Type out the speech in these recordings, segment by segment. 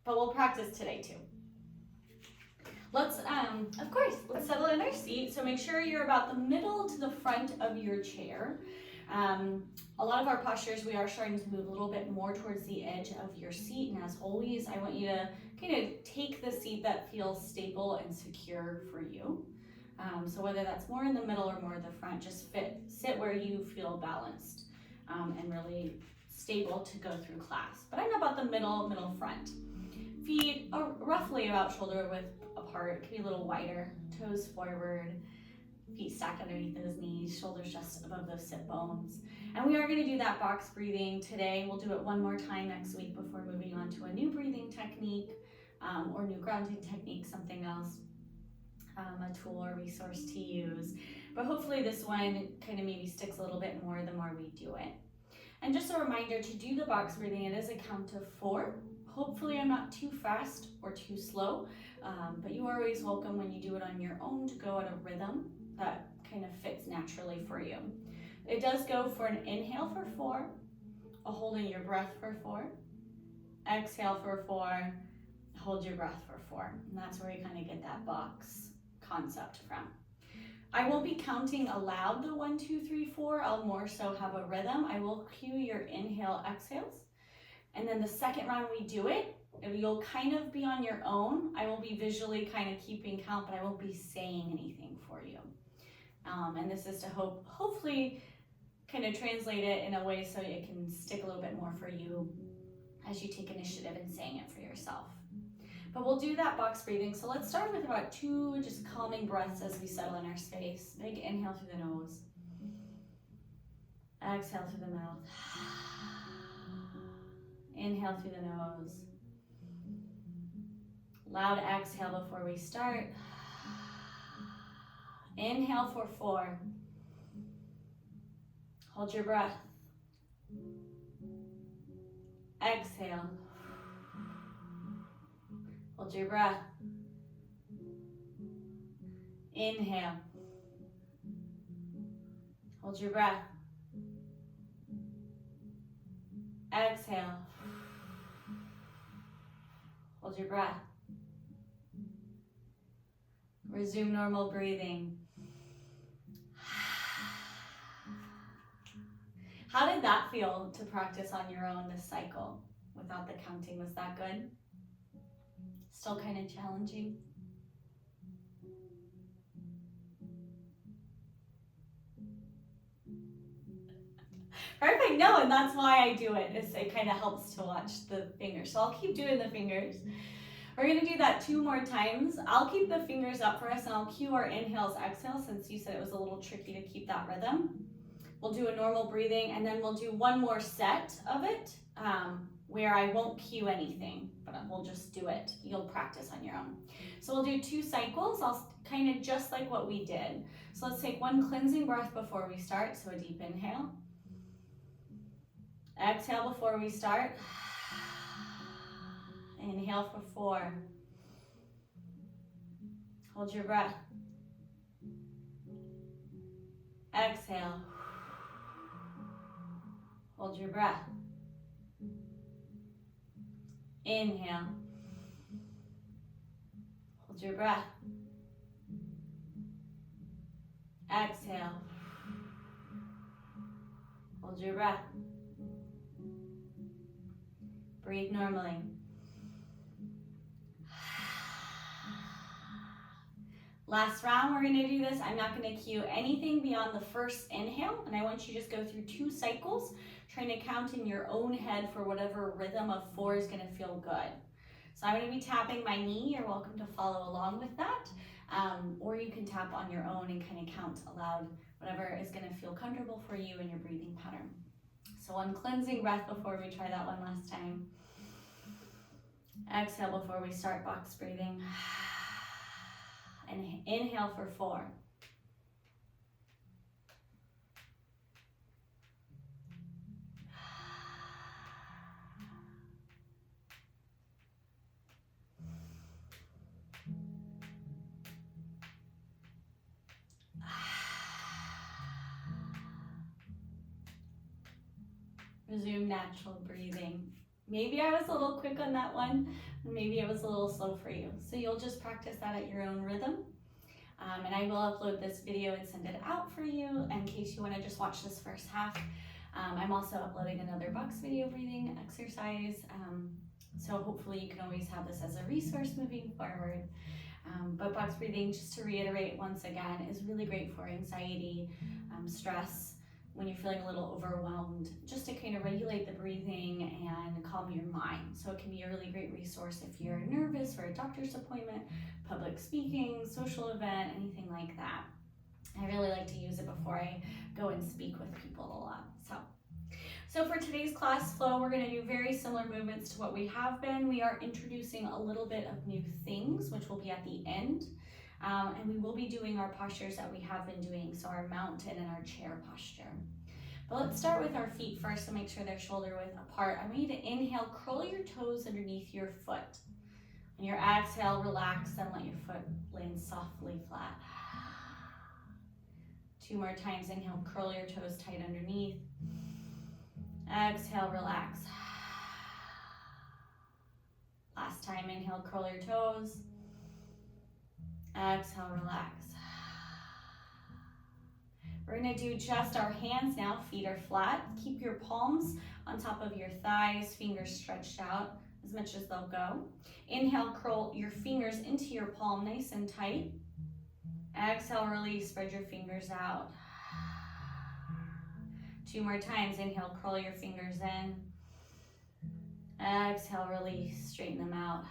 but we'll practice today too. Let's, of course, let's settle in our seat. So make sure you're about the middle to the front of your chair. A lot of our postures, we are starting to move a little bit more towards the edge of your seat. And as always, I want you to kind of take the seat that feels stable and secure for you. So whether that's more in the middle or more in the front, just sit where you feel balanced and really stable to go through class. But I'm about the middle front. Feet are roughly about shoulder width apart. It can be a little wider. Toes forward, feet stacked underneath those knees, shoulders just above those sit bones. And we are going to do that box breathing today. We'll do it one more time next week before moving on to a new breathing technique or new grounding technique, something else, a tool or resource to use. But hopefully this one kind of maybe sticks a little bit more the more we do it. And just a reminder, to do the box breathing, it is a count of 4. Hopefully I'm not too fast or too slow, but you are always welcome when you do it on your own to go at a rhythm that kind of fits naturally for you. It does go for an inhale for 4, a holding your breath for 4, exhale for 4, hold your breath for 4. And that's where we kind of get that box concept from. I won't be counting aloud the 1, 2, 3, 4. I'll more so have a rhythm. I will cue your inhale, exhales. And then the second round we do it, you'll kind of be on your own. I will be visually kind of keeping count, but I won't be saying anything for you. And this is to hopefully kind of translate it in a way so it can stick a little bit more for you as you take initiative in saying it for yourself. But we'll do that box breathing. So let's start with about 2 just calming breaths as we settle in our space. Big inhale through the nose. Exhale through the mouth. Inhale through the nose. Loud exhale before we start. Inhale for 4. Hold your breath. Exhale. Hold your breath. Inhale. Hold your breath. Exhale. Hold your breath. Resume normal breathing. How did that feel to practice on your own this cycle without the counting? Was that good? Still kind of challenging? Perfect, no, and that's why I do it. It kind of helps to watch the fingers. So I'll keep doing the fingers. We're gonna do that 2 more times. I'll keep the fingers up for us and I'll cue our inhales, exhales, since you said it was a little tricky to keep that rhythm. We'll do a normal breathing and then we'll do one more set of it where I won't cue anything, but we'll just do it. You'll practice on your own. So we'll do 2 cycles. I'll kind of just like what we did. So let's take 1 cleansing breath before we start. So a deep inhale. Exhale before we start. Inhale for 4. Hold your breath. Exhale. Hold your breath. Inhale. Hold your breath. Exhale. Hold your breath. Breathe normally. Last round, we're gonna do this. I'm not gonna cue anything beyond the first inhale, and I want you to just go through 2 cycles, trying to count in your own head for whatever rhythm of 4 is gonna feel good. So I'm gonna be tapping my knee. You're welcome to follow along with that, or you can tap on your own and kind of count aloud, whatever is gonna feel comfortable for you in your breathing pattern. So 1 cleansing breath before we try that one last time. Exhale before we start box breathing. And inhale for 4. Resume natural breathing. Maybe I was a little quick on that one, maybe it was a little slow for you. So you'll just practice that at your own rhythm. And I will upload this video and send it out for you in case you want to just watch this first half. I'm also uploading another box video breathing exercise. So hopefully you can always have this as a resource moving forward. But box breathing, just to reiterate once again, is really great for anxiety, stress, when you're feeling a little overwhelmed, just to kind of regulate the breathing and calm your mind. So it can be a really great resource if you're nervous for a doctor's appointment, public speaking, social event, anything like that. I really like to use it before I go and speak with people a lot. So for today's class flow, we're going to do very similar movements to what we have been. We are introducing a little bit of new things, which will be at the end. And we will be doing our postures that we have been doing, so our mountain and our chair posture. But let's start with our feet first to make sure they're shoulder width apart. I want you to inhale, curl your toes underneath your foot. On your exhale, relax and let your foot land softly flat. 2 more times, inhale, curl your toes tight underneath. Exhale, relax. Last time, inhale, curl your toes. Exhale, relax. We're going to do just our hands now. Feet are flat. Keep your palms on top of your thighs, fingers stretched out as much as they'll go. Inhale, curl your fingers into your palm nice and tight. Exhale, release, spread your fingers out. 2 more times, inhale, curl your fingers in. Exhale, release, straighten them out.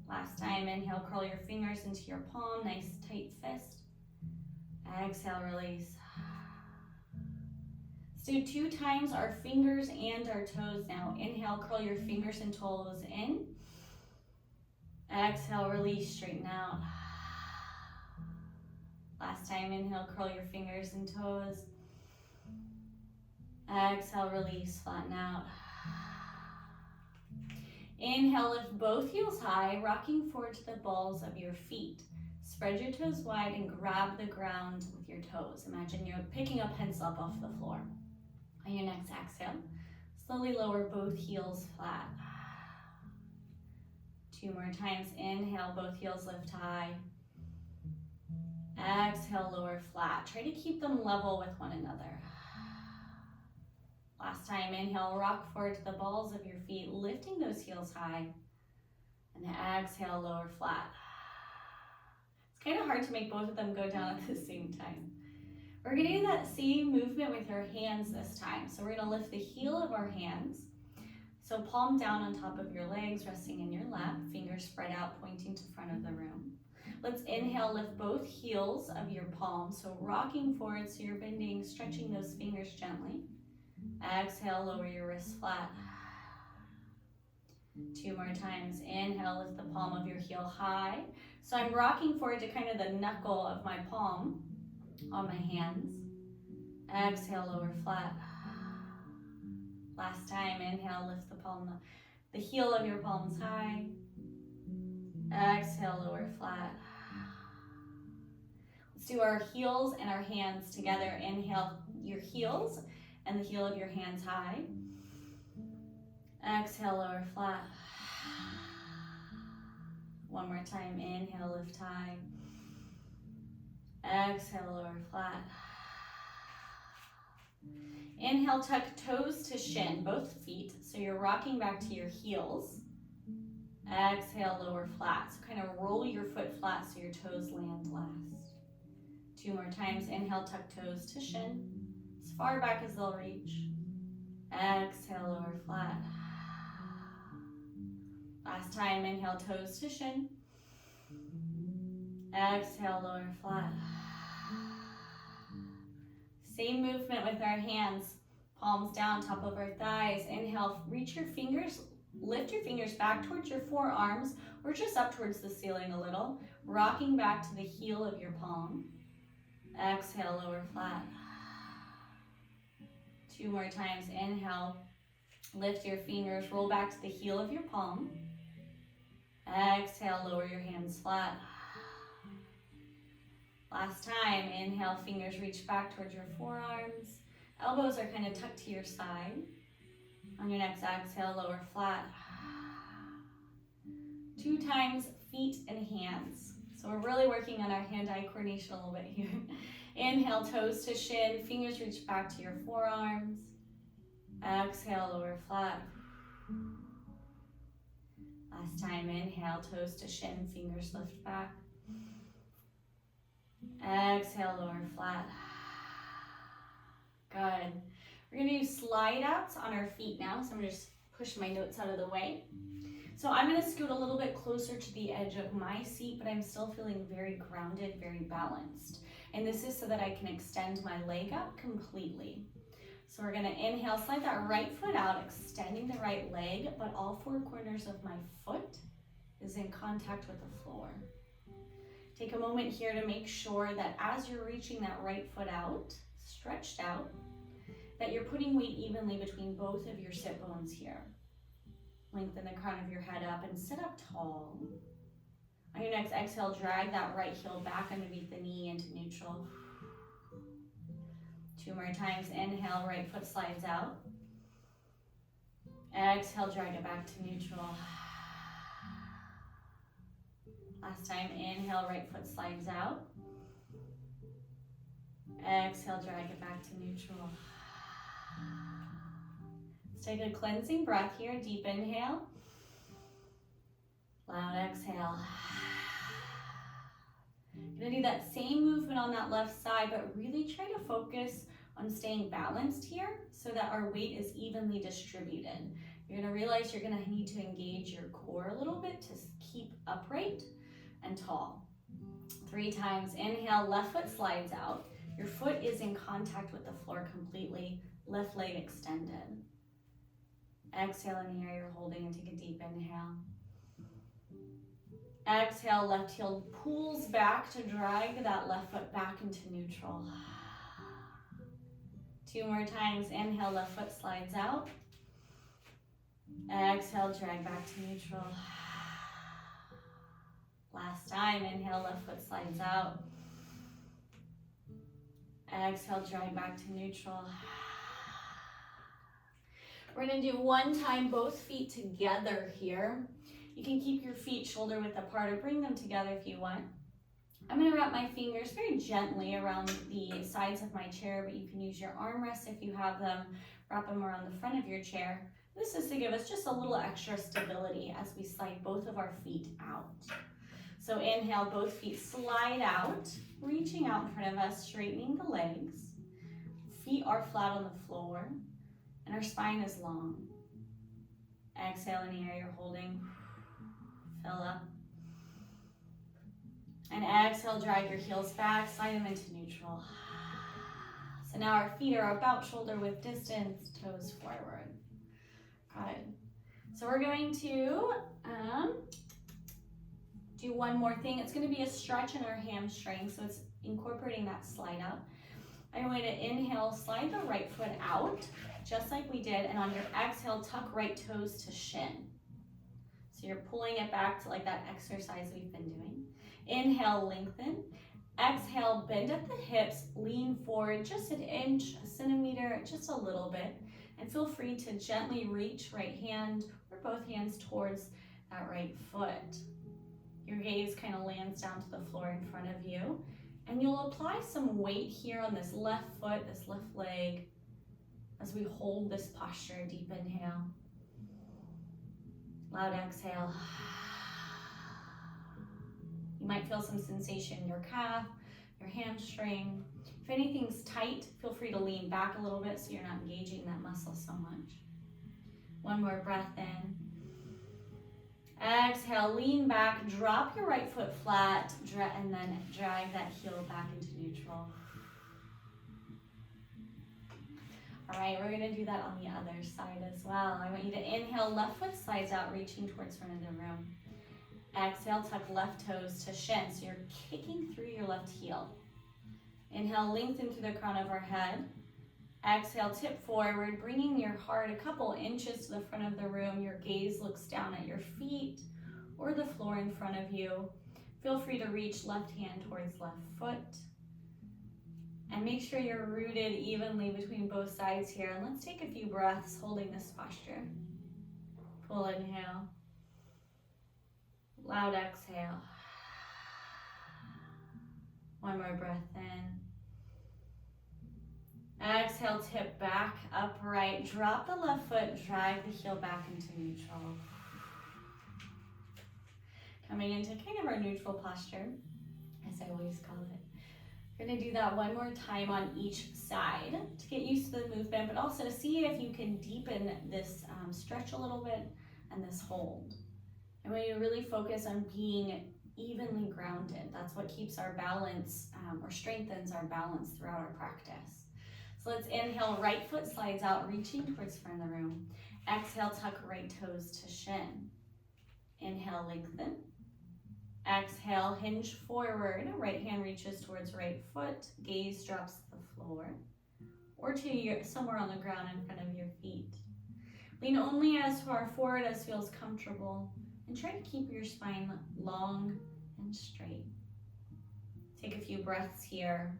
Last time, inhale, curl your fingers into your palm, nice tight fist. Exhale, release. Let's do 2 times our fingers and our toes now. Inhale, curl your fingers and toes in. Exhale, release, straighten out. Last time, inhale, curl your fingers and toes. Exhale, release, flatten out. Inhale, lift both heels high, rocking forward to the balls of your feet. Spread your toes wide and grab the ground with your toes. Imagine you're picking a pencil up off the floor. On your next exhale, slowly lower both heels flat. 2 more times. Inhale, both heels lift high. Exhale, lower flat. Try to keep them level with one another. Last time, inhale, rock forward to the balls of your feet, lifting those heels high. And exhale, lower flat. It's kind of hard to make both of them go down at the same time. We're going to do that same movement with our hands this time. So we're going to lift the heel of our hands. So palm down on top of your legs, resting in your lap, fingers spread out, pointing to front of the room. Let's inhale, lift both heels of your palms. So rocking forward, so you're bending, stretching those fingers gently. Exhale, lower your wrists flat. 2 more times. Inhale, lift the palm of your heel high. So I'm rocking forward to kind of the knuckle of my palm on my hands. Exhale, lower flat. Last time, inhale, lift the palm, the heel of your palms high. Exhale, lower flat. Let's do our heels and our hands together. Inhale, your heels and the heel of your hands high. Exhale, lower flat. 1 more time. Inhale, lift high. Exhale, lower flat. Inhale, tuck toes to shin, both feet. So you're rocking back to your heels. Exhale, lower flat. So kind of roll your foot flat so your toes land last. 2 more times. Inhale, tuck toes to shin, as far back as they'll reach. Exhale, lower flat. Last time, inhale, toes to shin. Exhale, lower flat. Same movement with our hands, palms down, top of our thighs. Inhale, reach your fingers, lift your fingers back towards your forearms or just up towards the ceiling a little, rocking back to the heel of your palm. Exhale, lower flat. 2 more times. Inhale, lift your fingers, roll back to the heel of your palm. Exhale, lower your hands flat. Last time, inhale, fingers reach back towards your forearms. Elbows are kind of tucked to your side. On your next exhale, lower flat. 2 times feet and hands. So we're really working on our hand-eye coordination a little bit here. Inhale, toes to shin, fingers reach back to your forearms. Exhale, lower flat. Last time, inhale, toes to shin, fingers lift back. Exhale, lower flat. Good. We're gonna do slide outs on our feet now. So I'm gonna just push my notes out of the way. So I'm gonna scoot a little bit closer to the edge of my seat, but I'm still feeling very grounded, very balanced. And this is so that I can extend my leg up completely. So we're gonna inhale, slide that right foot out, extending the right leg, but all 4 corners of my foot is in contact with the floor. Take a moment here to make sure that as you're reaching that right foot out, stretched out, that you're putting weight evenly between both of your sit bones here. Lengthen the crown of your head up and sit up tall. On your next exhale, drag that right heel back underneath the knee into neutral. 2 more times. Inhale, right foot slides out. Exhale, drag it back to neutral. Last time, inhale, right foot slides out. Exhale, drag it back to neutral. Let's take a cleansing breath here. Deep inhale. Loud exhale. You're gonna do that same movement on that left side, but really try to focus on staying balanced here so that our weight is evenly distributed. You're gonna realize you're gonna need to engage your core a little bit to keep upright and tall. 3 times. Inhale, left foot slides out. Your foot is in contact with the floor completely. Left leg extended. Exhale in the air you're holding and take a deep inhale. Exhale, left heel pulls back to drag that left foot back into neutral. 2 more times. Inhale, left foot slides out. Exhale, drag back to neutral. Last time. Inhale, left foot slides out. Exhale, drag back to neutral. We're gonna do 1 time both feet together here. You can keep your feet shoulder width apart or bring them together if you want. I'm gonna wrap my fingers very gently around the sides of my chair, but you can use your armrests if you have them. Wrap them around the front of your chair. This is to give us just a little extra stability as we slide both of our feet out. So inhale, both feet slide out, reaching out in front of us, straightening the legs. Feet are flat on the floor, and our spine is long. Exhale in the air you're holding. Fill up. And exhale, drag your heels back, slide them into neutral. So now our feet are about shoulder width distance, toes forward. Good. So we're going to do one more thing. It's going to be a stretch in our hamstring, so it's incorporating that slide up. I'm going to inhale, slide the right foot out, just like we did, and on your exhale, tuck right toes to shin. So you're pulling it back to like that exercise we've been doing. Inhale, lengthen. Exhale, bend at the hips, lean forward just an inch, a centimeter, just a little bit. And feel free to gently reach right hand or both hands towards that right foot. Your gaze kind of lands down to the floor in front of you. And you'll apply some weight here on this left foot, this left leg, as we hold this posture. Deep inhale. Loud exhale. You might feel some sensation in your calf, your hamstring. If anything's tight, feel free to lean back a little bit so you're not engaging that muscle so much. 1 more breath in. Exhale, lean back, drop your right foot flat, and then drag that heel back into neutral. All right, we're gonna do that on the other side as well. I want you to inhale, left foot slides out, reaching towards front of the room. Exhale, tuck left toes to shin, so you're kicking through your left heel. Inhale, lengthen through the crown of our head. Exhale, tip forward, bringing your heart a couple inches to the front of the room. Your gaze looks down at your feet or the floor in front of you. Feel free to reach left hand towards left foot. And make sure you're rooted evenly between both sides here. And let's take a few breaths holding this posture. Full inhale. Loud exhale. One more breath in. Exhale, tip back, upright. Drop the left foot, drag the heel back into neutral. Coming into kind of our neutral posture, as I always call it. We're gonna do that one more time on each side to get used to the movement, but also see if you can deepen this stretch a little bit and this hold. And when you really focus on being evenly grounded, that's what keeps our balance or strengthens our balance throughout our practice. So let's inhale, right foot slides out, reaching towards front of the room. Exhale, tuck right toes to shin. Inhale, lengthen. Exhale, hinge forward. Right hand reaches towards right foot. Gaze drops to the floor or to somewhere on the ground in front of your feet. Lean only as far forward as feels comfortable and try to keep your spine long and straight. Take a few breaths here.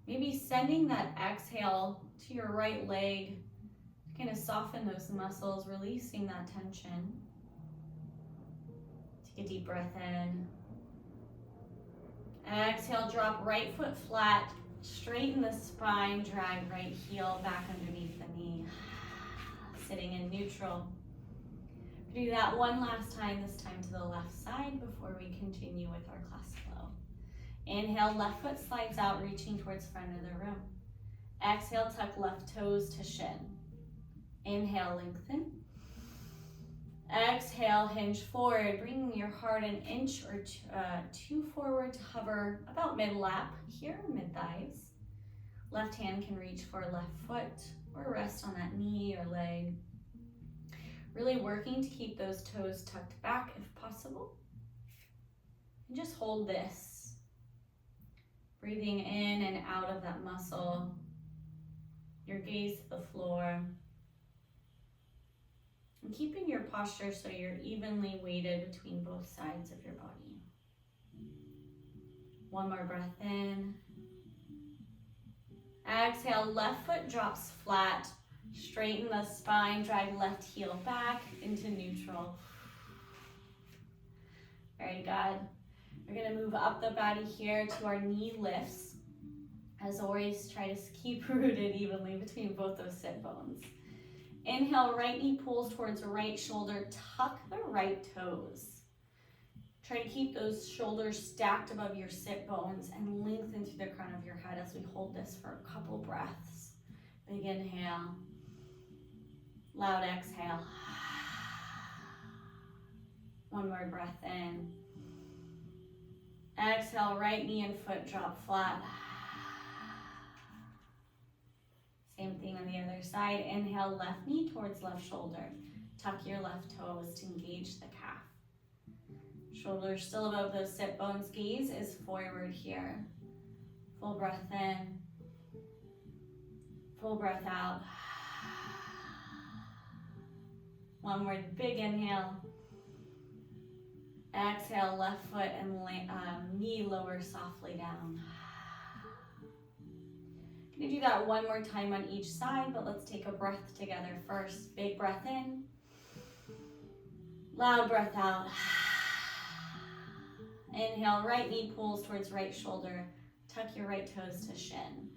Maybe sending that exhale to your right leg to kind of soften those muscles, releasing that tension. Take a deep breath in. Exhale, drop right foot flat, straighten the spine, drag right heel back underneath the knee. Sitting in neutral. Do that one last time, this time to the left side before we continue with our class flow. Inhale, left foot slides out, reaching towards front of the room. Exhale, tuck left toes to shin. Inhale, lengthen. Exhale, hinge forward, bringing your heart an inch or two forward to hover about mid-lap here, mid-thighs. Left hand can reach for left foot or rest on that knee or leg. Really working to keep those toes tucked back if possible. And just hold this. Breathing in and out of that muscle. Your gaze to the floor. And keeping your posture so you're evenly weighted between both sides of your body. One more breath in. Exhale, left foot drops flat. Straighten the spine, drag left heel back into neutral. Very good. We're gonna move up the body here to our knee lifts. As always, try to keep rooted evenly between both those sit bones. Inhale, right knee pulls towards the right shoulder, tuck the right toes. Try to keep those shoulders stacked above your sit bones and lengthen through the crown of your head as we hold this for a couple breaths. Big inhale. Loud exhale. One more breath in. Exhale, right knee and foot drop flat. Same thing on the other side. Inhale, left knee towards left shoulder. Tuck your left toes to engage the calf. Shoulders still above those sit bones. Gaze is forward here. Full breath in. Full breath out. One more big inhale. Exhale, left foot and knee lower softly down. Gonna do that one more time on each side, but let's take a breath together first. Big breath in. Loud breath out. Inhale, right knee pulls towards right shoulder. Tuck your right toes to shin.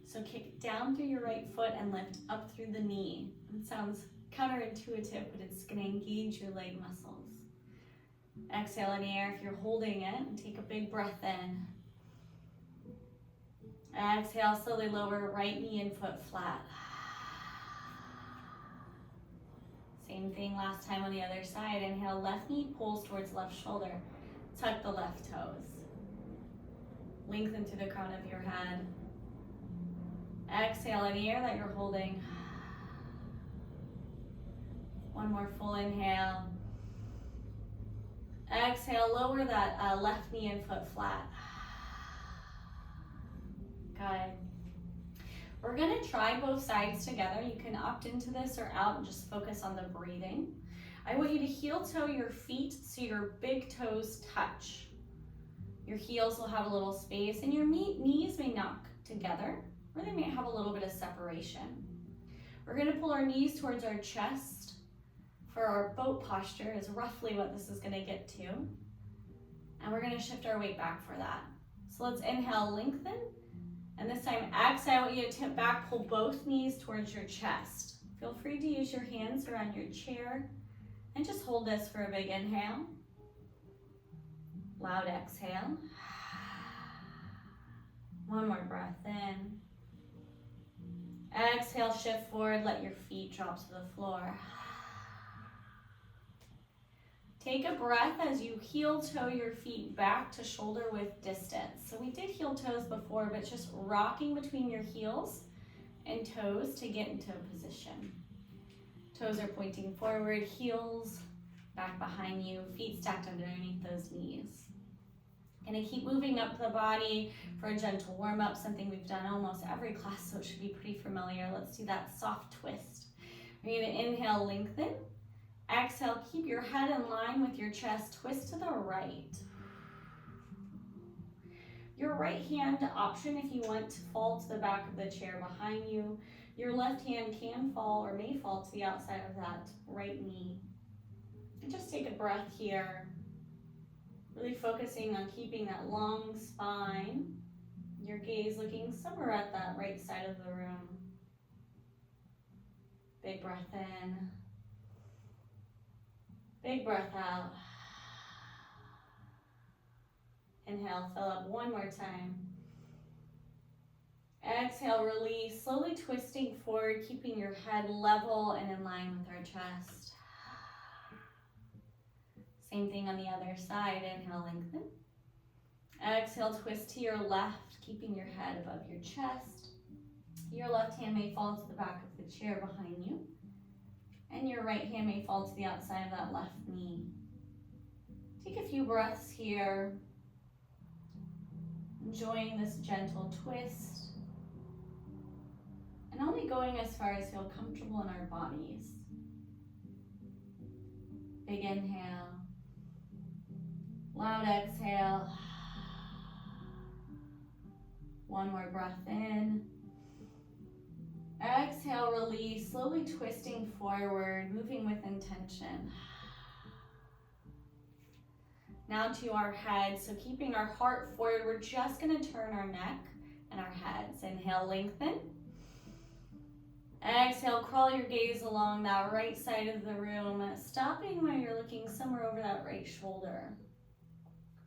So kick down through your right foot and lift up through the knee. It sounds counterintuitive, but it's gonna engage your leg muscles. Exhale in the air if you're holding it, and take a big breath in. Exhale, slowly lower right knee and foot flat. Same thing last time on the other side. Inhale, left knee pulls towards left shoulder. Tuck the left toes. Lengthen through the crown of your head. Exhale in the air that you're holding. One more full inhale. Exhale, lower that left knee and foot flat. Good. We're gonna try both sides together. You can opt into this or out and just focus on the breathing. I want you to heel toe your feet so your big toes touch. Your heels will have a little space and your knees may knock together, or they may have a little bit of separation. We're gonna pull our knees towards our chest for our boat posture is roughly what this is gonna get to. And we're gonna shift our weight back for that. So let's inhale, lengthen. And this time, exhale, I want you to tip back, pull both knees towards your chest. Feel free to use your hands around your chair and just hold this for a big inhale. Loud exhale. One more breath in. Exhale, shift forward, let your feet drop to the floor. Take a breath as you heel toe your feet back to shoulder width distance. So we did heel toes before, but just rocking between your heels and toes to get into a position. Toes are pointing forward, heels back behind you, feet stacked underneath those knees. Gonna keep moving up the body for a gentle warm up, something we've done almost every class, so it should be pretty familiar. Let's do that soft twist. We're gonna inhale, lengthen. Exhale, keep your head in line with your chest, twist to the right. Your right hand option if you want to fall to the back of the chair behind you. Your left hand can fall or may fall to the outside of that right knee. And just take a breath here, really focusing on keeping that long spine, your gaze looking somewhere at that right side of the room. Big breath in. Big breath out. Inhale, fill up one more time. Exhale, release, slowly twisting forward, keeping your head level and in line with our chest. Same thing on the other side. Inhale, lengthen. Exhale, twist to your left, keeping your head above your chest. Your left hand may fall to the back of the chair behind you. And your right hand may fall to the outside of that left knee. Take a few breaths here, enjoying this gentle twist, and only going as far as feel comfortable in our bodies. Big inhale, loud exhale. One more breath in. Exhale, release, slowly twisting forward, moving with intention. Now to our head, so keeping our heart forward, we're just gonna turn our neck and our heads. Inhale, lengthen. Exhale, crawl your gaze along that right side of the room, stopping where you're looking somewhere over that right shoulder.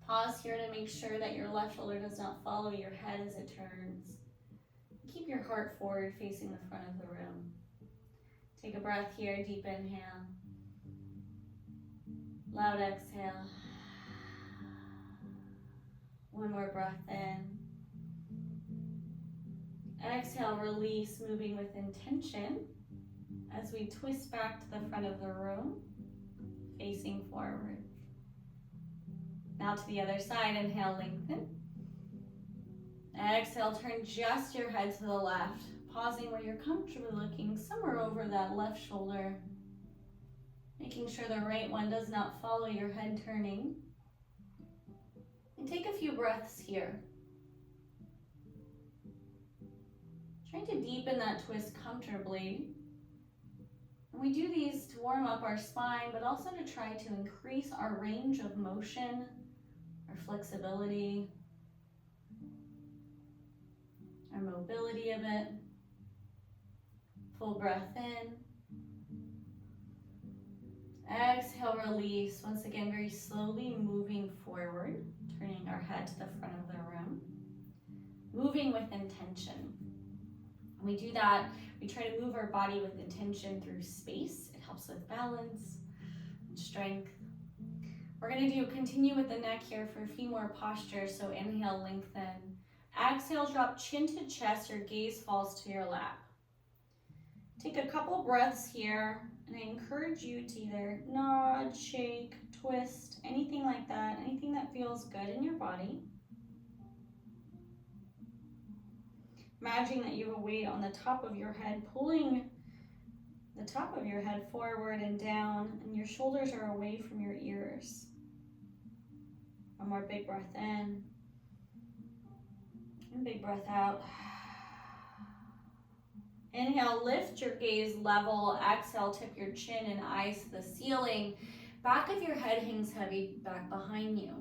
Pause here to make sure that your left shoulder does not follow your head as it turns. Keep your heart forward, facing the front of the room. Take a breath here, deep inhale. Loud exhale. One more breath in. Exhale, release, moving with intention as we twist back to the front of the room, facing forward. Now to the other side, inhale, lengthen. Exhale, turn just your head to the left, pausing where you're comfortably looking somewhere over that left shoulder, making sure the right one does not follow your head turning. And take a few breaths here. Trying to deepen that twist comfortably. And we do these to warm up our spine, but also to try to increase our range of motion, our flexibility, our mobility a bit. Full breath in. Exhale, release. Once again, very slowly moving forward, turning our head to the front of the room. Moving with intention. When we do that, we try to move our body with intention through space. It helps with balance and strength. We're gonna continue with the neck here for a few more postures. So inhale, lengthen. Exhale, drop chin to chest, your gaze falls to your lap. Take a couple breaths here, and I encourage you to either nod, shake, twist, anything like that, anything that feels good in your body. Imagine that you have a weight on the top of your head, pulling the top of your head forward and down, and your shoulders are away from your ears. One more big breath in. And big breath out. Inhale, lift your gaze level. Exhale, tip your chin and eyes to the ceiling. Back of your head hangs heavy back behind you.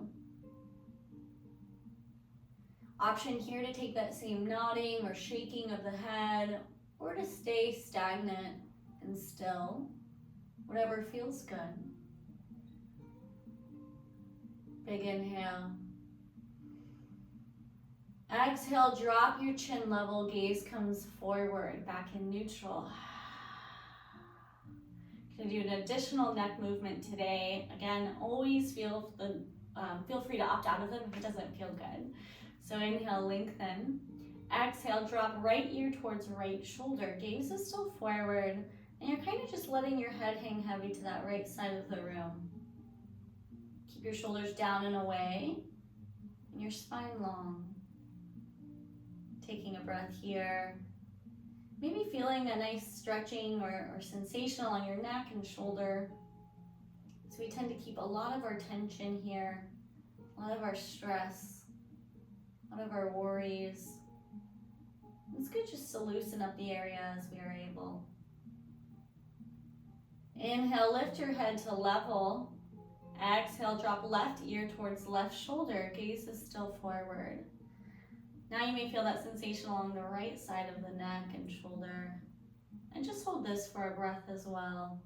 Option here to take that same nodding or shaking of the head, or to stay stagnant and still, whatever feels good. Big inhale. Exhale, drop your chin level, gaze comes forward, back in neutral. Gonna do an additional neck movement today. Again, always feel free to opt out of them if it doesn't feel good. So inhale, lengthen. Exhale, drop right ear towards right shoulder. Gaze is still forward, and you're kind of just letting your head hang heavy to that right side of the room. Keep your shoulders down and away, and your spine long. Taking a breath here. Maybe feeling a nice stretching or sensation along your neck and shoulder. So we tend to keep a lot of our tension here, a lot of our stress, a lot of our worries. It's good just to loosen up the area as we are able. Inhale, lift your head to level. Exhale, drop left ear towards left shoulder. Gaze is still forward. Now you may feel that sensation along the right side of the neck and shoulder. And just hold this for a breath as well.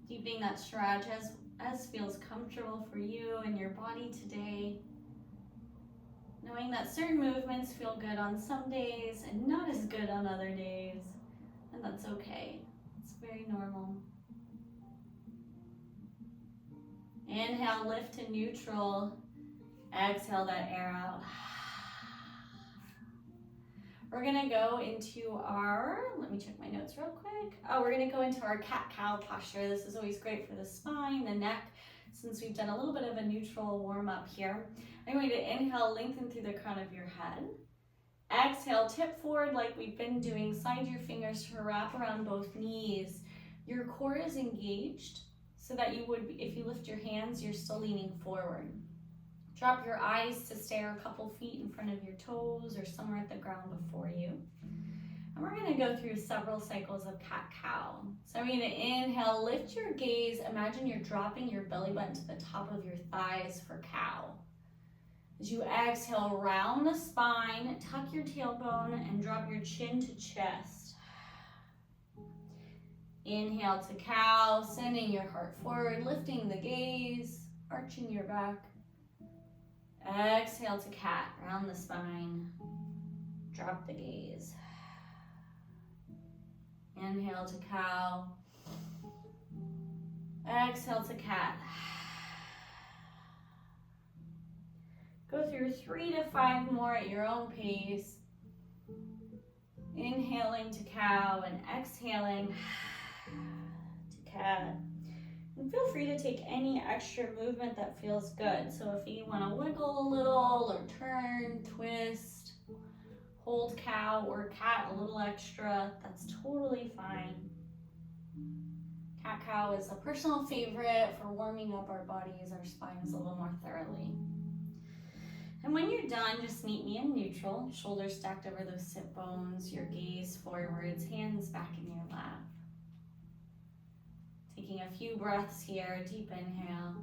Deepening that stretch as feels comfortable for you and your body today. Knowing that certain movements feel good on some days and not as good on other days. And that's okay. It's very normal. Inhale, lift to neutral. Exhale that air out. We're gonna go into our, let me check my notes real quick. We're gonna go into our cat-cow posture. This is always great for the spine, the neck, since we've done a little bit of a neutral warm up here. I'm going to inhale, lengthen through the crown of your head. Exhale, tip forward like we've been doing. Slide your fingers to wrap around both knees. Your core is engaged so that you would, if you lift your hands, you're still leaning forward. Drop your eyes to stare a couple feet in front of your toes or somewhere at the ground before you. And we're gonna go through several cycles of cat-cow. So I'm gonna inhale, lift your gaze. Imagine you're dropping your belly button to the top of your thighs for cow. As you exhale, round the spine, tuck your tailbone, and drop your chin to chest. Inhale to cow, sending your heart forward, lifting the gaze, arching your back. Exhale to cat, round the spine, drop the gaze. Inhale to cow. Exhale to cat. Go through 3 to 5 more at your own pace. Inhaling to cow and exhaling to cat. And feel free to take any extra movement that feels good. So if you want to wiggle a little or turn, twist, hold cow or cat a little extra, that's totally fine. Cat-cow is a personal favorite for warming up our bodies, our spines a little more thoroughly. And when you're done, just meet me in neutral, shoulders stacked over those sit bones, your gaze forwards, hands back in your lap. Taking a few breaths here, deep inhale,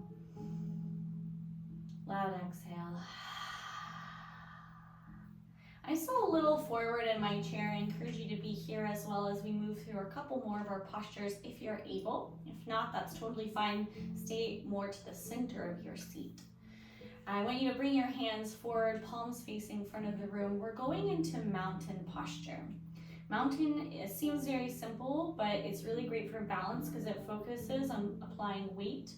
loud exhale. I'm still a little forward in my chair. I encourage you to be here as well as we move through a couple more of our postures if you're able. If not, that's totally fine. Stay more to the center of your seat. I want you to bring your hands forward, palms facing front of the room. We're going into mountain posture. Mountain, it seems very simple, but it's really great for balance because it focuses on applying weight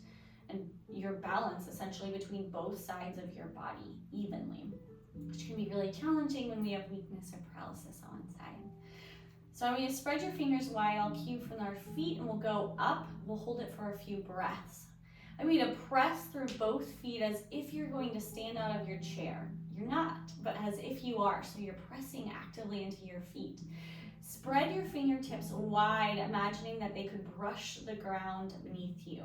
and your balance essentially between both sides of your body evenly, which can be really challenging when we have weakness or paralysis on one side. So I'm going to spread your fingers wide. I'll cue from our feet and we'll go up. We'll hold it for a few breaths. I'm going to press through both feet as if you're going to stand out of your chair. You're not, but as if you are. So you're pressing actively into your feet. Spread your fingertips wide, imagining that they could brush the ground beneath you.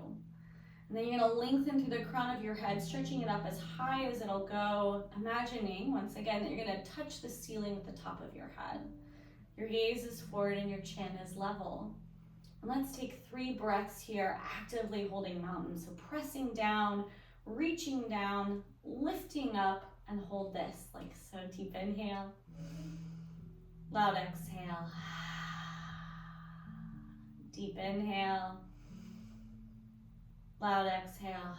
And then you're gonna lengthen through the crown of your head, stretching it up as high as it'll go, imagining, once again, that you're gonna touch the ceiling with the top of your head. Your gaze is forward and your chin is level. And let's take 3 breaths here, actively holding mountain. So pressing down, reaching down, lifting up, and hold this, like so. Deep inhale, loud exhale. Deep inhale, loud exhale.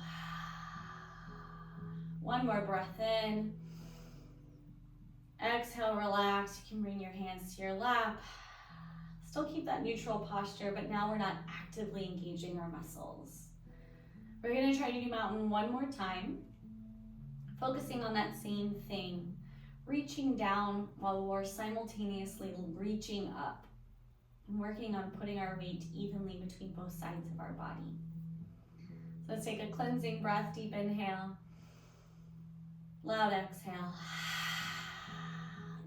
One more breath in. Exhale, relax. You can bring your hands to your lap. Still keep that neutral posture, but now we're not actively engaging our muscles. We're gonna try to do mountain one more time, focusing on that same thing, reaching down while we're simultaneously reaching up and working on putting our weight evenly between both sides of our body. So let's take a cleansing breath, deep inhale, loud exhale.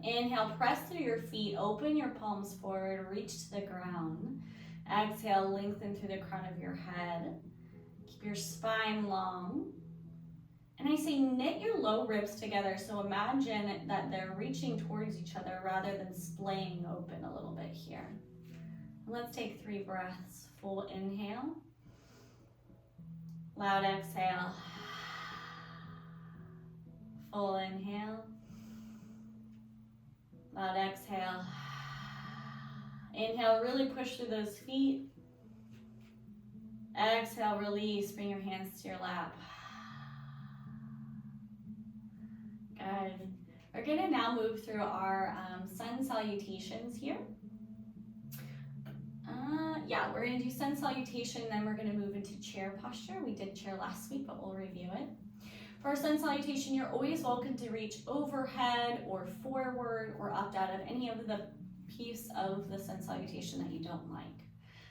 Inhale, press through your feet, open your palms forward, reach to the ground. Exhale, lengthen through the crown of your head. Keep your spine long. And I say knit your low ribs together, so imagine that they're reaching towards each other rather than splaying open a little bit here. And let's take 3 breaths. Full inhale, loud exhale, full inhale, loud exhale. Inhale, really push through those feet. Exhale, release, bring your hands to your lap. Good. We're gonna now move through our sun salutations here. We're gonna do sun salutation, then we're gonna move into chair posture. We did chair last week, but we'll review it. For our sun salutation, you're always welcome to reach overhead or forward or opt out of any of the piece of the sun salutation that you don't like.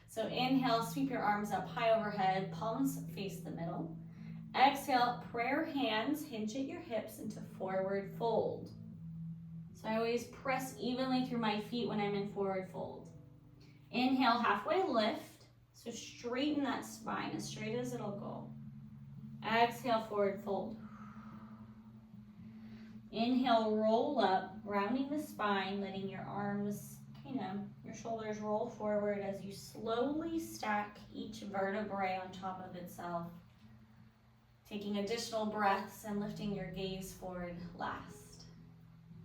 So inhale, sweep your arms up high overhead, palms face the middle. Exhale, prayer hands hinge at your hips into forward fold. So I always press evenly through my feet when I'm in forward fold. Inhale, halfway lift. So straighten that spine as straight as it'll go. Exhale, forward fold. Inhale, roll up, rounding the spine, letting your arms, your shoulders roll forward as you slowly stack each vertebrae on top of itself. Taking additional breaths and lifting your gaze forward last.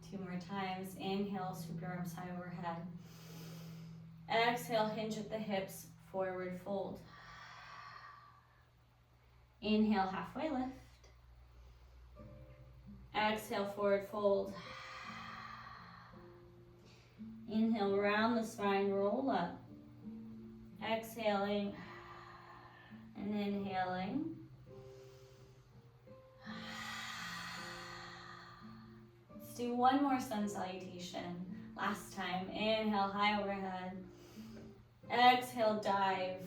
2 more times. Inhale, sweep your arms high overhead. Exhale, hinge at the hips, forward fold. Inhale, halfway lift. Exhale, forward fold. Inhale, round the spine, roll up. Exhaling and inhaling. Let's do one more sun salutation. Last time. Inhale, high overhead. Exhale, dive.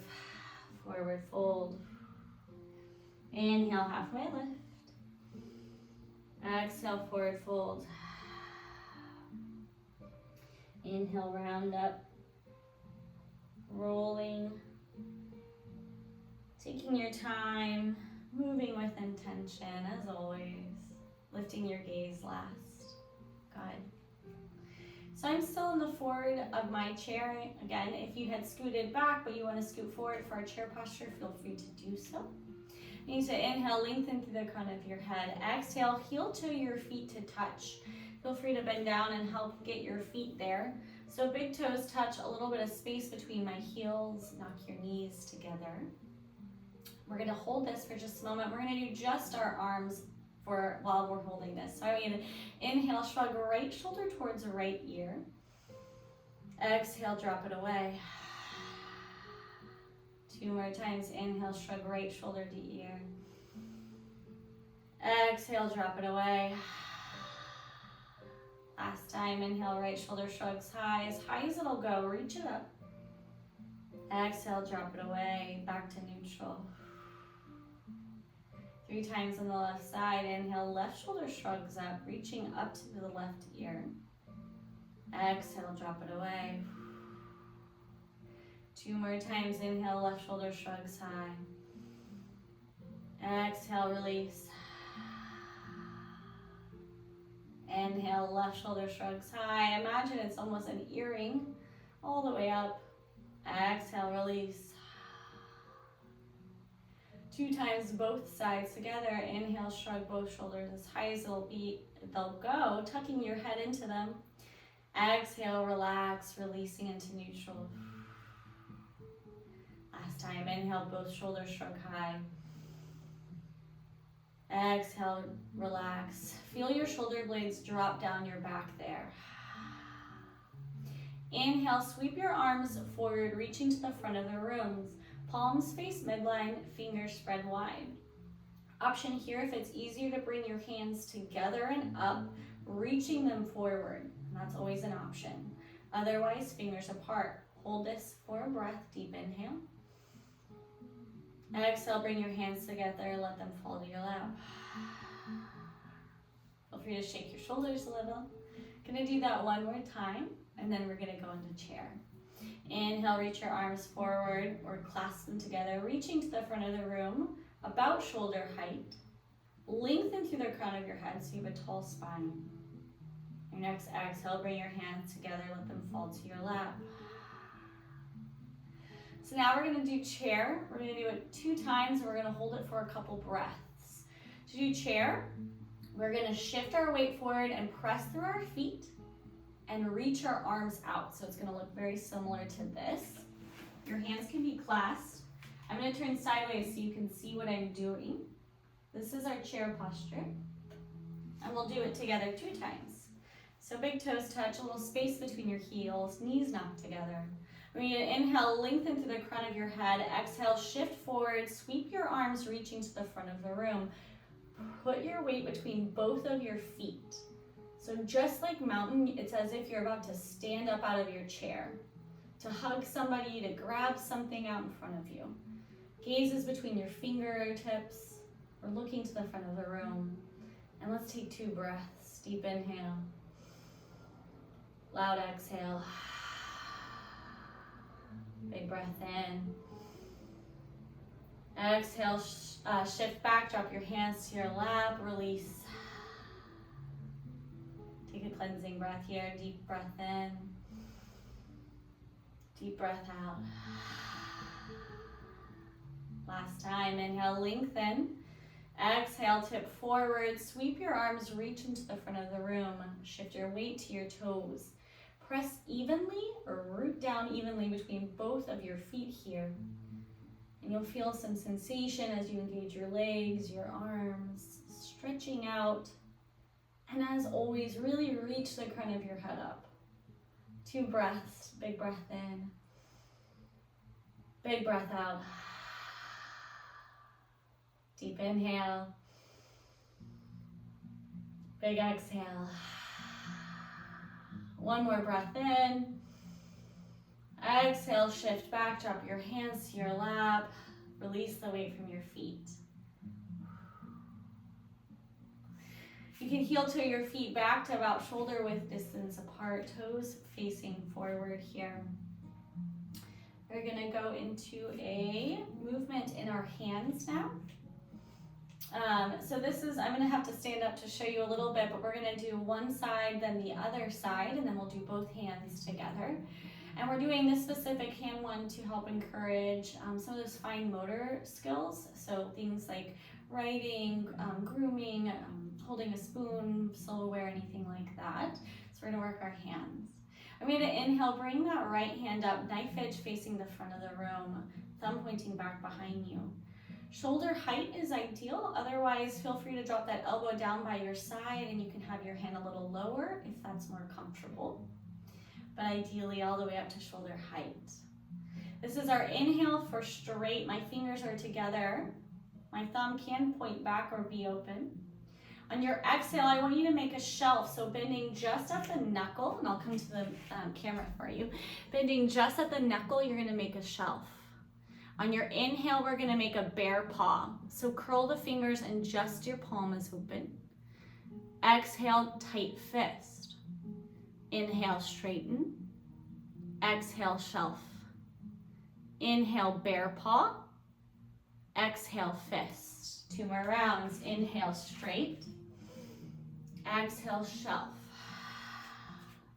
Forward fold. Inhale, halfway lift. Exhale, forward fold. Inhale, round up. Rolling. Taking your time. Moving with intention, as always. Lifting your gaze last. Good. So I'm still in the forward of my chair. Again, if you had scooted back, but you want to scoot forward for our chair posture, feel free to do so. You need to inhale, lengthen through the crown of your head. Exhale, heel toe your feet to touch. Feel free to bend down and help get your feet there. So big toes touch, a little bit of space between my heels. Knock your knees together. We're going to hold this for just a moment. We're going to do just our arms while we're holding this. So I'm going to inhale, shrug right shoulder towards the right ear. Exhale, drop it away. 2 more times. Inhale, shrug right shoulder to ear. Exhale, drop it away. Last time. Inhale, right shoulder shrugs high as it'll go. Reach it up. Exhale, drop it away. Back to neutral. 3 times on the left side. Inhale, left shoulder shrugs up, reaching up to the left ear. Exhale, drop it away. 2 more times. Inhale, left shoulder shrugs high. Exhale, release. Inhale, left shoulder shrugs high. Imagine it's almost an earring all the way up. Exhale, release. 2 times both sides together. Inhale, shrug both shoulders as high as they'll go, tucking your head into them. Exhale, relax, releasing into neutral. Last time, inhale, both shoulders shrug high. Exhale, relax. Feel your shoulder blades drop down your back there. Inhale, sweep your arms forward, reaching to the front of the room. Palms face midline, fingers spread wide. Option here, if it's easier to bring your hands together and up, reaching them forward. That's always an option. Otherwise, fingers apart. Hold this for a breath. Deep inhale. Exhale, bring your hands together, let them fall to your lap. Feel free to shake your shoulders a little. Gonna do that one more time, and then we're gonna go into chair. Inhale, reach your arms forward or clasp them together, reaching to the front of the room, about shoulder height. Lengthen through the crown of your head so you have a tall spine. Your next exhale, bring your hands together, let them fall to your lap. So now we're gonna do chair. We're gonna do it 2 times, and we're gonna hold it for a couple breaths. To do chair, we're gonna shift our weight forward and press through our feet and reach our arms out. So it's gonna look very similar to this. Your hands can be clasped. I'm gonna turn sideways so you can see what I'm doing. This is our chair posture. And we'll do it together 2 times. So big toes touch, a little space between your heels, knees knocked together. We're going to inhale, lengthen through the crown of your head. Exhale, shift forward, sweep your arms, reaching to the front of the room. Put your weight between both of your feet. So just like mountain, it's as if you're about to stand up out of your chair, to hug somebody, to grab something out in front of you. Gazes between your fingertips. We're looking to the front of the room. And let's take 2 breaths. Deep inhale. Loud exhale. Big breath in. Exhale, shift back, drop your hands to your lap, release. Take a cleansing breath here, deep breath in. Deep breath out. Last time, inhale, lengthen. Exhale, tip forward, sweep your arms, reach into the front of the room. Shift your weight to your toes. Press evenly or root down evenly between both of your feet here. And you'll feel some sensation as you engage your legs, your arms, stretching out. And as always, really reach the crown of your head up. 2 breaths, big breath in. Big breath out. Deep inhale. Big exhale. 1 more breath in. Exhale, shift back, drop your hands to your lap. Release the weight from your feet. You can heel toe your feet back to about shoulder width distance apart, toes facing forward here. We're gonna go into a movement in our hands now. So this is, I'm gonna have to stand up to show you a little bit, but we're gonna do one side, then the other side, and then we'll do both hands together. And we're doing this specific hand one to help encourage some of those fine motor skills. So things like writing, grooming, holding a spoon, silverware, anything like that. So we're gonna work our hands. I'm gonna inhale, bring that right hand up, knife edge facing the front of the room, thumb pointing back behind you. Shoulder height is ideal, otherwise feel free to drop that elbow down by your side and you can have your hand a little lower if that's more comfortable. But ideally all the way up to shoulder height. This is our inhale for straight. My fingers are together. My thumb can point back or be open. On your exhale, I want you to make a shelf, so bending just at the knuckle, and I'll come to the camera for you. Bending just at the knuckle, you're gonna make a shelf. On your inhale, we're gonna make a bear paw. So curl the fingers and just your palm is open. Exhale, tight fist. Inhale, straighten. Exhale, shelf. Inhale, bear paw. Exhale, fist. 2 more rounds. Inhale, straight. Exhale, shelf.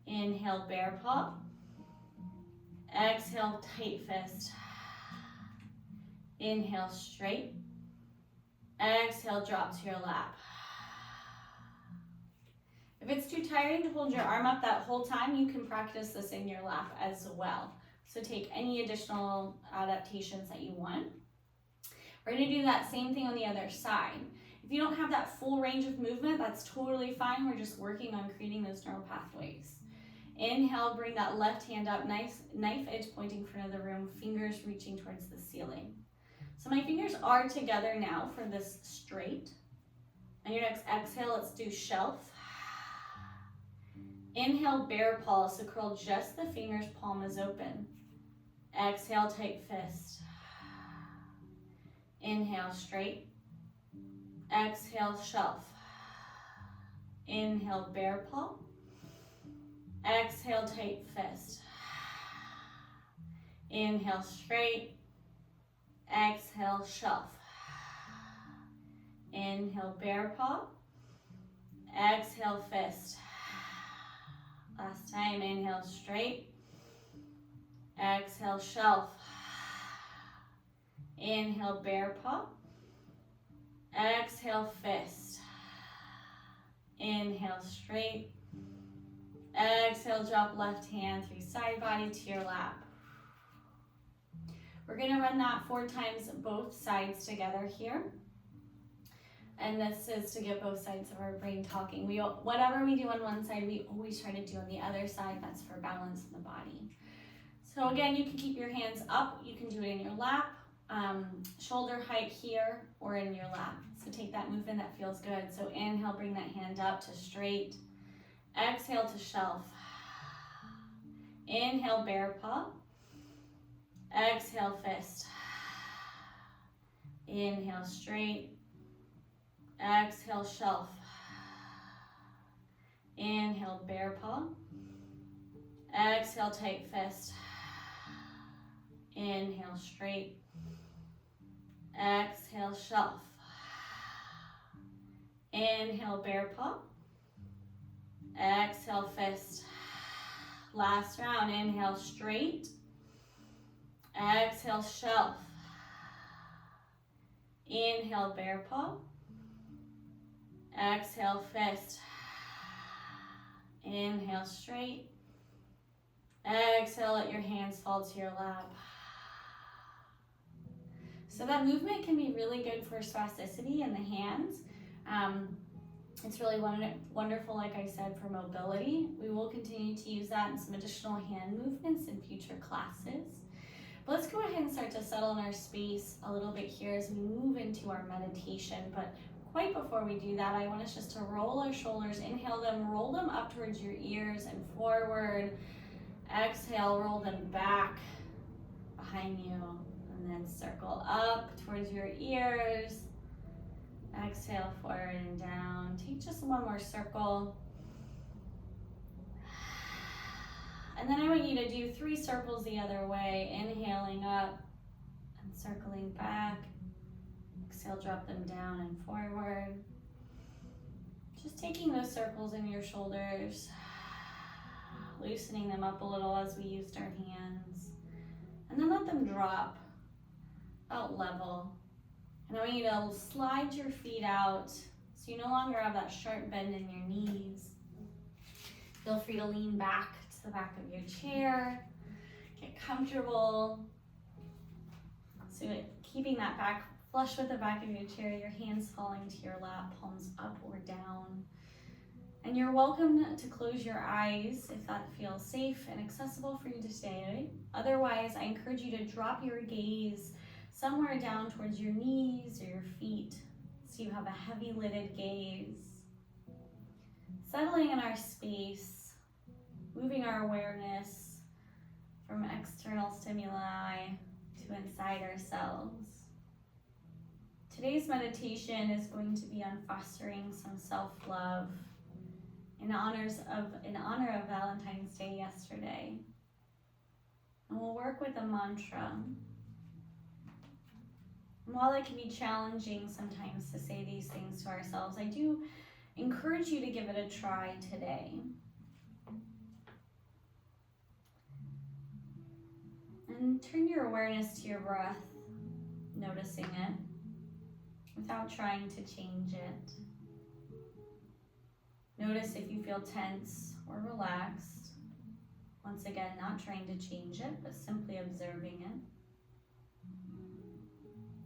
Inhale, bear paw. Exhale, tight fist. Inhale, straight. Exhale, drop to your lap. If it's too tiring to hold your arm up that whole time, you can practice this in your lap as well. So take any additional adaptations that you want. We're going to do that same thing on the other side. If you don't have that full range of movement, that's totally fine. We're just working on creating those neural pathways. Inhale, bring that left hand up, nice knife edge pointing in front of the room, fingers reaching towards the ceiling. So my fingers are together now for this straight. On your next exhale, let's do shelf. Inhale, bear paw, so curl just the fingers, palm is open. Exhale, tight fist. Inhale, straight. Exhale, shelf. Inhale, bear paw. Exhale, tight fist. Inhale, straight. Exhale, shelf. Inhale, bear paw. Exhale, fist. Last time, inhale, straight. Exhale, shelf. Inhale, bear paw. Exhale, fist. Inhale, straight. Exhale, drop left hand through side body to your lap. We're going to run that 4 times, both sides together here. And this is to get both sides of our brain talking. Whatever we do on one side, we always try to do on the other side. That's for balance in the body. So again, you can keep your hands up. You can do it in your lap, shoulder height here, or in your lap. So take that movement that feels good. So inhale, bring that hand up to straight. Exhale to shelf. Inhale, bear paw. Exhale, fist. Inhale, straight. Exhale, shelf. Inhale, bear paw. Exhale, tight fist. Inhale, straight. Exhale, shelf. Inhale, bear paw. Exhale, fist. Last round, inhale, straight. Exhale, shelf. Inhale, bear paw. Exhale, fist. Inhale, straight. Exhale, let your hands fall to your lap. So that movement can be really good for spasticity in the hands. It's really wonderful, like I said, for mobility. We will continue to use that in some additional hand movements in future classes. But let's go ahead and start to settle in our space a little bit here as we move into our meditation. But quite before we do that, I want us just to roll our shoulders, inhale them, roll them up towards your ears and forward. Exhale, roll them back behind you, and then circle up towards your ears. Exhale, forward and down. Take just one more circle. And then I want you to do 3 circles the other way, inhaling up and circling back. Exhale, drop them down and forward. Just taking those circles in your shoulders, loosening them up a little as we used our hands. And then let them drop about level. And I want you to slide your feet out so you no longer have that sharp bend in your knees. Feel free to lean back to the back of your chair. Get comfortable. So keeping that back flush with the back of your chair, your hands falling to your lap, palms up or down. And you're welcome to close your eyes if that feels safe and accessible for you today. Otherwise, I encourage you to drop your gaze somewhere down towards your knees or your feet so you have a heavy lidded gaze. Settling in our space, moving our awareness from external stimuli to inside ourselves. Today's meditation is going to be on fostering some self-love in honor of Valentine's Day yesterday. And we'll work with a mantra. And while it can be challenging sometimes to say these things to ourselves, I do encourage you to give it a try today. And turn your awareness to your breath, noticing it without trying to change it. Notice if you feel tense or relaxed. Once again, not trying to change it, but simply observing it.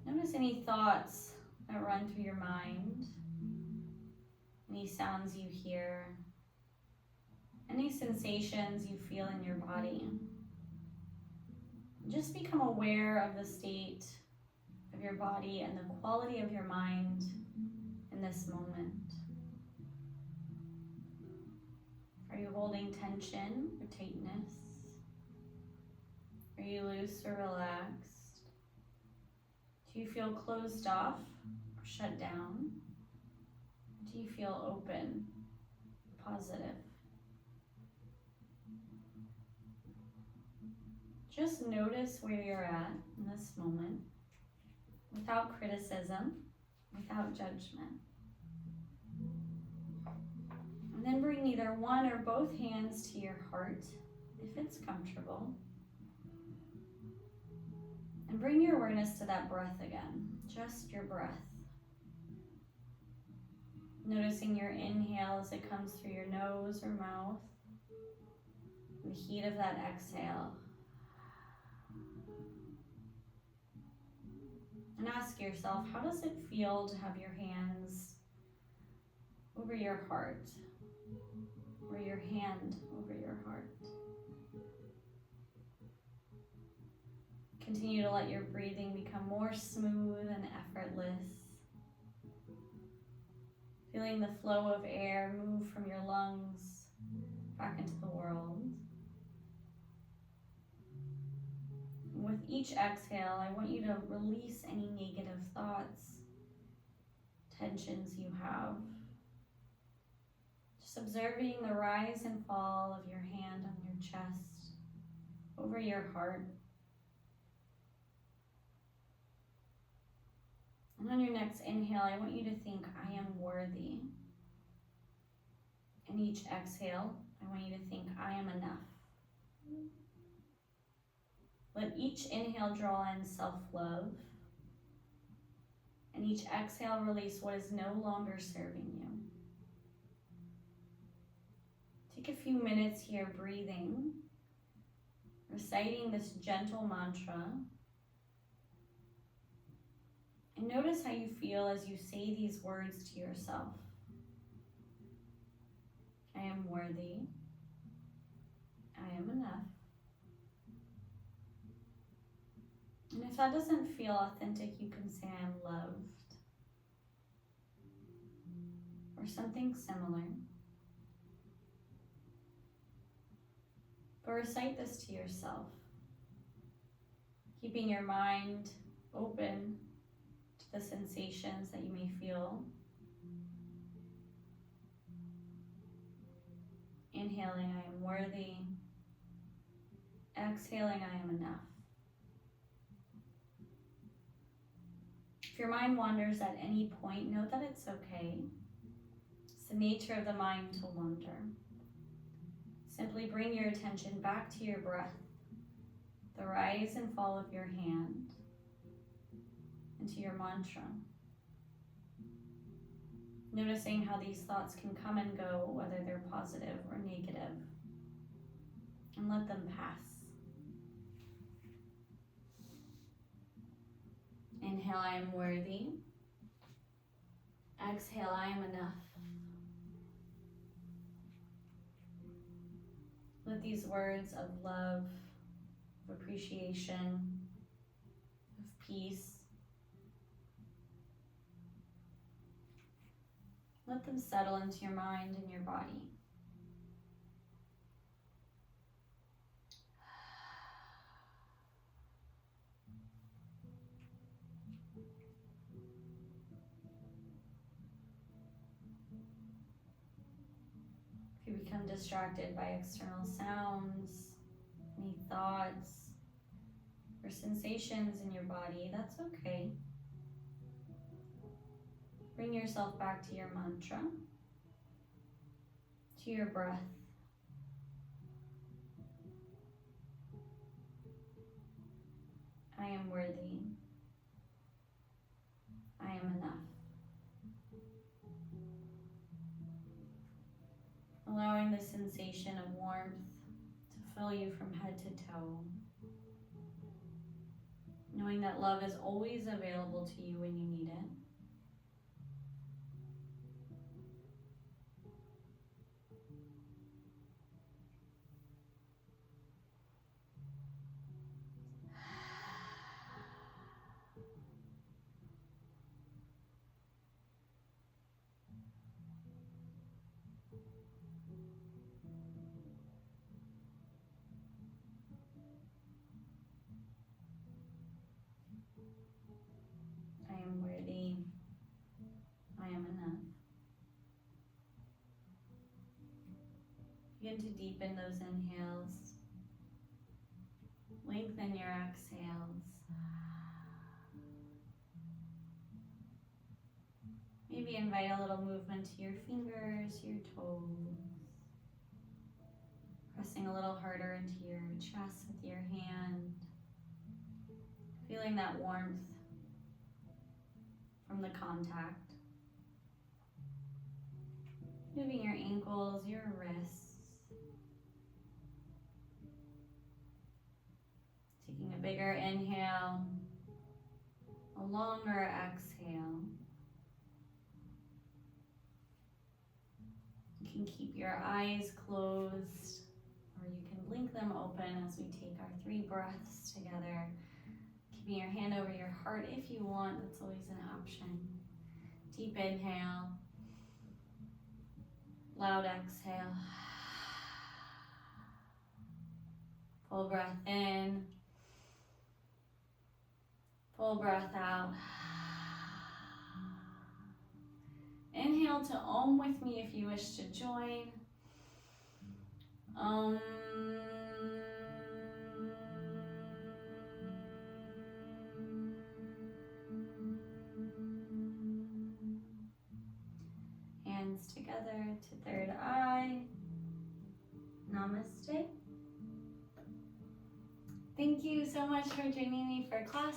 Notice any thoughts that run through your mind, any sounds you hear, any sensations you feel in your body. Just become aware of the state of your body and the quality of your mind in this moment. Are you holding tension or tightness? Are you loose or relaxed? Do you feel closed off or shut down? Do you feel open, positive? Just notice where you're at in this moment without criticism, without judgment. And then bring either one or both hands to your heart if it's comfortable. And bring your awareness to that breath again, just your breath. Noticing your inhale as it comes through your nose or mouth, the heat of that exhale. And ask yourself, how does it feel to have your hands over your heart, or your hand over your heart? Continue to let your breathing become more smooth and effortless. Feeling the flow of air move from your lungs back into the world. With each exhale, I want you to release any negative thoughts, tensions you have. Just observing the rise and fall of your hand on your chest, over your heart. And on your next inhale, I want you to think, I am worthy. And each exhale, I want you to think, I am enough. Let each inhale draw in self-love, and each exhale release what is no longer serving you. Take a few minutes here breathing, reciting this gentle mantra, and notice how you feel as you say these words to yourself. I am worthy. I am enough. And if that doesn't feel authentic, you can say I am loved, or something similar. But recite this to yourself, keeping your mind open to the sensations that you may feel. Inhaling, I am worthy. Exhaling, I am enough. If your mind wanders at any point, know that it's okay. It's the nature of the mind to wander. Simply bring your attention back to your breath, the rise and fall of your hand, and to your mantra. Noticing how these thoughts can come and go, whether they're positive or negative, and let them pass. Inhale, I am worthy. Exhale, I am enough. Let these words of love, of appreciation, of peace, let them settle into your mind and your body. If you become distracted by external sounds, any thoughts, or sensations in your body, that's okay. Bring yourself back to your mantra, to your breath. I am worthy. I am enough. Allowing the sensation of warmth to fill you from head to toe. Knowing that love is always available to you when you need it. I am worthy. I am enough. Begin to deepen those inhales. Lengthen your exhales. Maybe invite a little movement to your fingers, your toes. Pressing a little harder into your chest with your hand. Feeling that warmth from the contact. Moving your ankles, your wrists. Taking a bigger inhale, a longer exhale. You can keep your eyes closed, or you can blink them open as we take our 3 breaths together. Keeping your hand over your heart if you want, that's always an option. Deep inhale, loud exhale. Full breath in, full breath out. Inhale to Om with me if you wish to join. Om. Hands together to third eye. Namaste. Thank you so much for joining me for class.